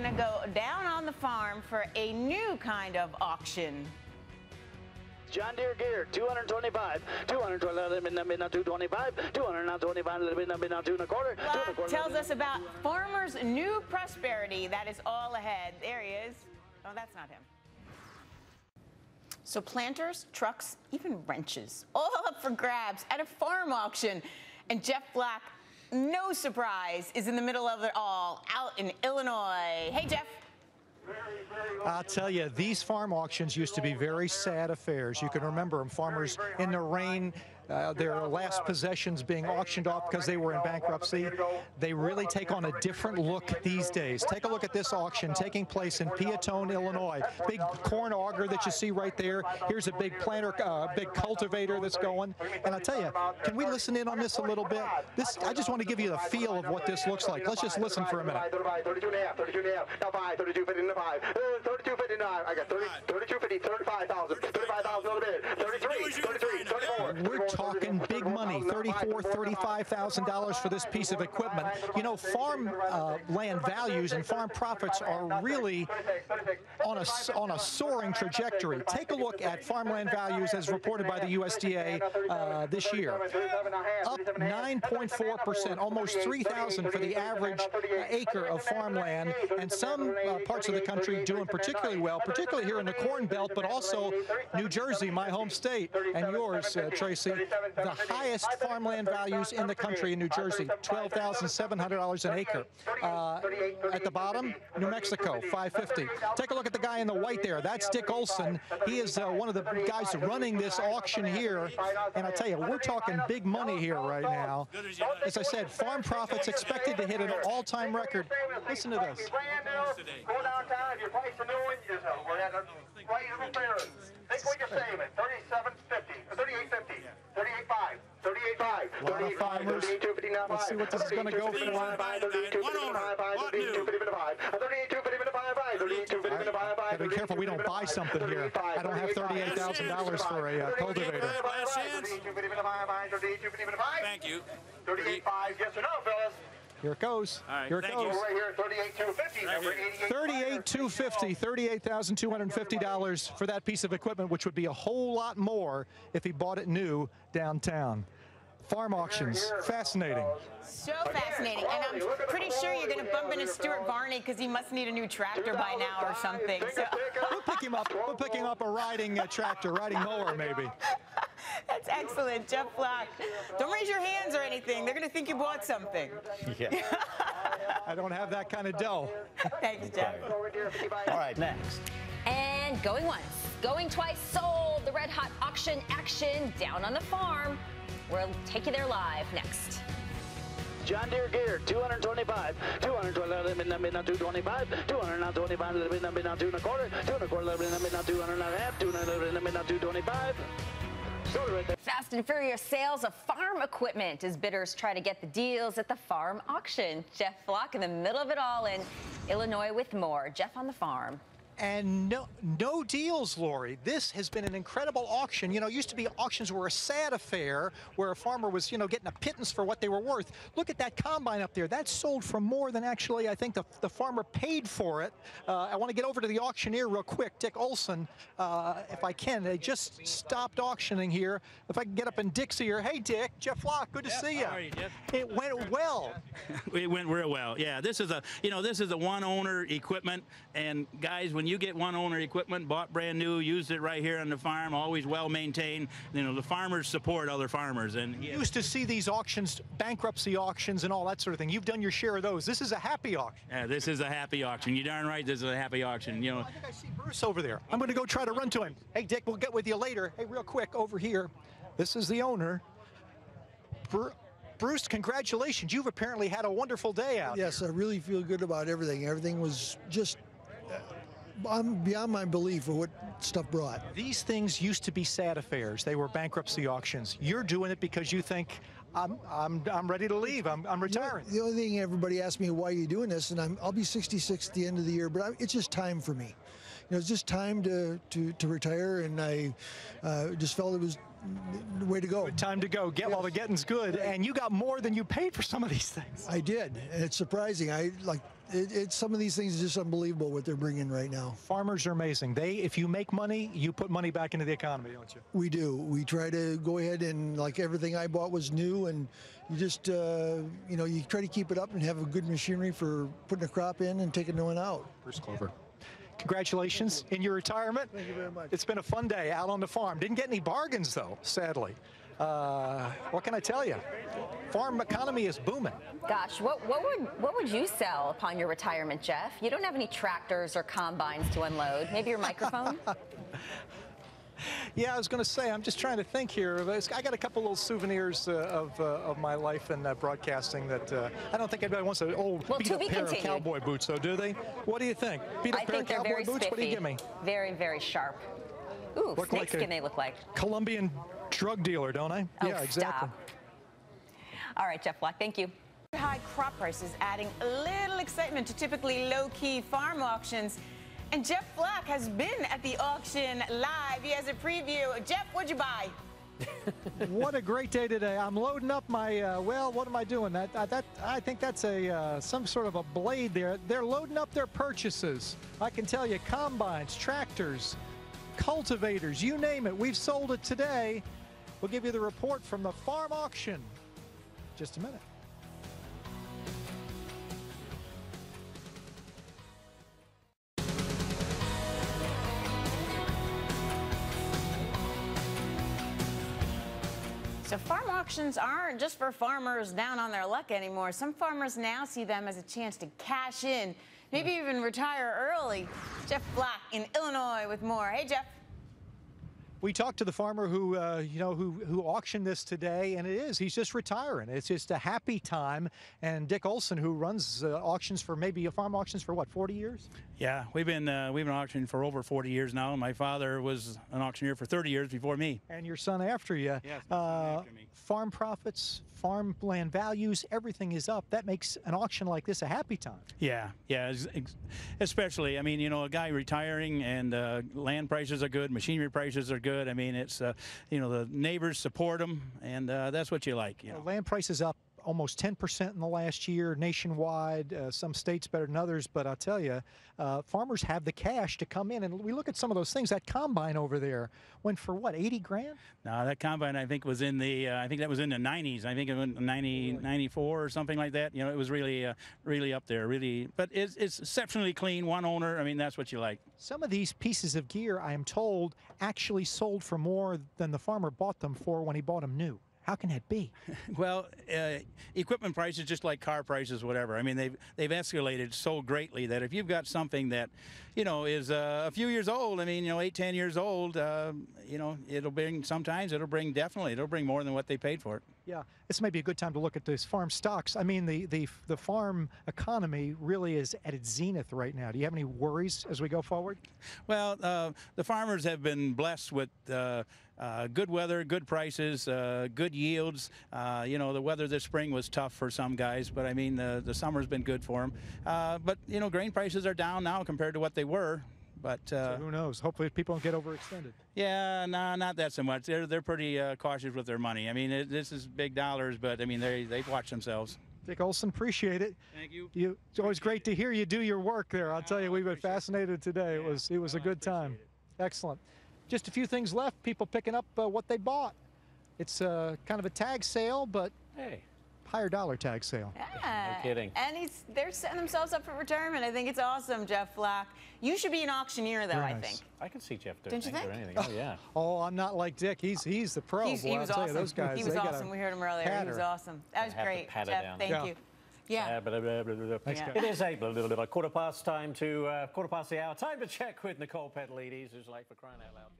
going to go down on the farm for a new kind of auction. John Deere gear, 225, 225, 225, Tells us about farmers' new prosperity. That is all ahead. There he is. Oh, that's not him. So planters, trucks, even wrenches, all up for grabs at a farm auction. And Jeff Black, no surprise, is in the middle of it all out in Illinois. Hey, Jeff. I'll tell you, these farm auctions used to be very sad affairs. You can remember them, farmers in the rain, their last possessions being auctioned off because they were in bankruptcy. They really take on a different look these days. Take a look at this auction taking place in Peotone, Illinois. Big corn auger that you see right there. Here's a big planter, big cultivator that's going. And I'll tell you, can we listen in on this a little bit? I just want to give you the feel of what this looks like. Let's just listen for a minute. 32.59. I got 32.50, 35,000, 35,000 on the bid, 33, 34. We're talking big money, $34,000, $35,000 for this piece of equipment. You know, farm land values and farm profits are really on a soaring trajectory. Take a look at farmland values as reported by the USDA this year. Up 9.4%, almost $3,000 for the average acre of farmland, and some parts of the country doing particularly well, particularly here in the Corn Belt, but also New Jersey, my home state, and yours, Tracy. The highest farmland values in the country in New Jersey, $12,700 an acre. At the bottom, New Mexico, $550. Take a look at the guy in the white there. That's Dick Olson. He is one of the guys running this auction here. And I tell you, we're talking big money here right now. As I said, farm profits expected to hit an all-time record. Listen to this. Go downtown, if your price of new one is we're at a right fair. Think what you're saving. 37.50, 38.50, 38.5, 38.5, 38.5, 38.259. Let's see what this is going to go for. 38.259, 38.259. Gotta be careful we don't buy something here. I don't have $38,000 for a cultivator. Thank you. 38.5, yes or no, fellas? Here it goes. All right, here it goes. Right here, 38,250, number 38,250, $38,250 for that piece of equipment, which would be a whole lot more if he bought it new downtown. Farm auctions, fascinating. So fascinating, and I'm pretty sure you're going to bump into Stuart Varney because he must need a new tractor by now or something. So. We'll pick him up. We'll pick him up a riding tractor, riding mower maybe. That's excellent, Jeff Black. Don't raise your hands or anything. They're going to think you bought something. Yeah. I don't have that kind of dough. Thanks, Jeff. All right, next. And going once, going twice, sold. The red hot auction action down on the farm. We'll take you there live next. John Deere gear, 225, 225, 225, 225, 2 and a quarter, 2 and a quarter, 2 and a half, 225. Fast and furious sales of farm equipment as bidders try to get the deals at the farm auction. Jeff Flock in the middle of it all in Illinois with more. Jeff on the farm. And no deals, Lori. This has been an incredible auction. You know, used to be auctions were a sad affair where a farmer was, getting a pittance for what they were worth. Look at that combine up there. That sold for more than actually I think the farmer paid for it. I want to get over to the auctioneer real quick, Dick Olson, if I can. They just stopped auctioning here. If I can get up in Dick's ear. Hey, Dick. Jeff Flock, good to see you. How are you, Jeff? It went well. It went real well. Yeah, this is a one-owner equipment, and guys, when you get one-owner equipment, bought brand new, used it right here on the farm, always well-maintained. The farmers support other farmers. And you used to see these auctions, bankruptcy auctions and all that sort of thing. You've done your share of those. This is a happy auction. Yeah, this is a happy auction. You're darn right this is a happy auction. I think I see Bruce over there. I'm going to go try to run to him. Hey, Dick, we'll get with you later. Hey, real quick, over here. This is the owner. Bruce, congratulations. You've apparently had a wonderful day out Yes, here. I really feel good about everything. Everything was just beyond my belief of what stuff brought. These things used to be sad affairs. They were bankruptcy auctions. You're doing it because you think, I'm ready to leave. I'm retiring. The only thing everybody asks me, why are you doing this? And I'll be 66 at the end of the year, but it's just time for me. It's just time to retire, and I just felt it was the way to go. Good time to go. Get while the getting's good. And you got more than you paid for some of these things. I did, and it's surprising. it's some of these things are just unbelievable what they're bringing right now. Farmers are amazing. If you make money, you put money back into the economy, don't you? We do. We try to go ahead and, like, everything I bought was new, and you just, you know, you try to keep it up and have a good machinery for putting a crop in and taking one out. Bruce Clover. Congratulations in your retirement. Thank you very much. It's been a fun day out on the farm. Didn't get any bargains, though, sadly. What can I tell you? Farm economy is booming. Gosh, what would you sell upon your retirement, Jeff? You don't have any tractors or combines to unload. Maybe your microphone? Yeah, I was going to say, I'm just trying to think here. I got a couple little souvenirs of my life in broadcasting that I don't think anybody wants an old beat-up pair of cowboy boots, though, do they? What do you think? Beat-up pair of cowboy boots? Spiffy. What do you give me? Very, very sharp. Ooh, snakeskin they look like. Colombian drug dealer, don't I? Oh, yeah, exactly. Stop. All right, Jeff Black, thank you. High crop prices adding a little excitement to typically low-key farm auctions. And Jeff Black has been at the auction live. He has a preview. Jeff, what'd you buy? What a great day today. I'm loading up my, well, what am I doing? I think that's some sort of a blade there. They're loading up their purchases. I can tell you, combines, tractors, cultivators, you name it. We've sold it today. We'll give you the report from the farm auction. Just a minute. So farm auctions aren't just for farmers down on their luck anymore. Some farmers now see them as a chance to cash in, maybe even retire early. Jeff Black in Illinois with more. Hey, Jeff. We talked to the farmer who, who auctioned this today, and he's just retiring. It's just a happy time. And Dick Olson, who runs auctions for farm auctions for what, 40 years? Yeah, we've been auctioning for over 40 years now. My father was an auctioneer for 30 years before me. And your son after you. Yes, my son after me. Farm profits, farmland values, everything is up. That makes an auction like this a happy time. Yeah, especially, I mean, a guy retiring and land prices are good, machinery prices are good. I mean, it's, the neighbors support them, and that's what you like. Land prices up almost 10% in the last year nationwide, some states better than others, but I'll tell you, farmers have the cash to come in, and we look at some of those things. That combine over there went for what, 80 grand? No, that combine I think was in the I think that was in the 90s. I think it went 94 or something like that. It was really up there, really. But it's exceptionally clean, one owner. I mean, that's what you like. Some of these pieces of gear, I am told, actually sold for more than the farmer bought them for when he bought them new. How can that be? Well, equipment prices, just like car prices, whatever. I mean, they've escalated so greatly that if you've got something that, is a few years old, I mean, 8, 10 years old, it'll bring definitely more than what they paid for it. Yeah, this may be a good time to look at these farm stocks. I mean, the farm economy really is at its zenith right now. Do you have any worries as we go forward? Well, the farmers have been blessed with good weather, good prices, good yields. The weather this spring was tough for some guys, but I mean, the summer's been good for them. But grain prices are down now compared to what they were. But so who knows? Hopefully people don't get overextended. Yeah, no, not that so much. They're pretty cautious with their money. I mean, this is big dollars, but I mean, they watch themselves. Dick Olson, appreciate it. Thank you. It's always great to hear you do your work there. I'll tell you, we've been fascinated today. It was a good time. Excellent. Just a few things left. People picking up what they bought. It's kind of a tag sale, but hey, higher dollar tag sale. Yeah. No kidding. And they're setting themselves up for retirement. I think it's awesome, Jeff Black. You should be an auctioneer, though, Very I nice. think. I can see Jeff doing Don't you things or think? anything. Oh, yeah. Oh, I'm not like Dick. He's the pro. He Boy, was I'll tell awesome. you, those guys, He was they got awesome. a We heard him earlier. He was patter. awesome. That was have to great, pat it Jeff. down. Thank you. Yeah. Thanks, guys. It is a quarter past the hour. Time to check with Nicole Petalides, who's late for crying out loud.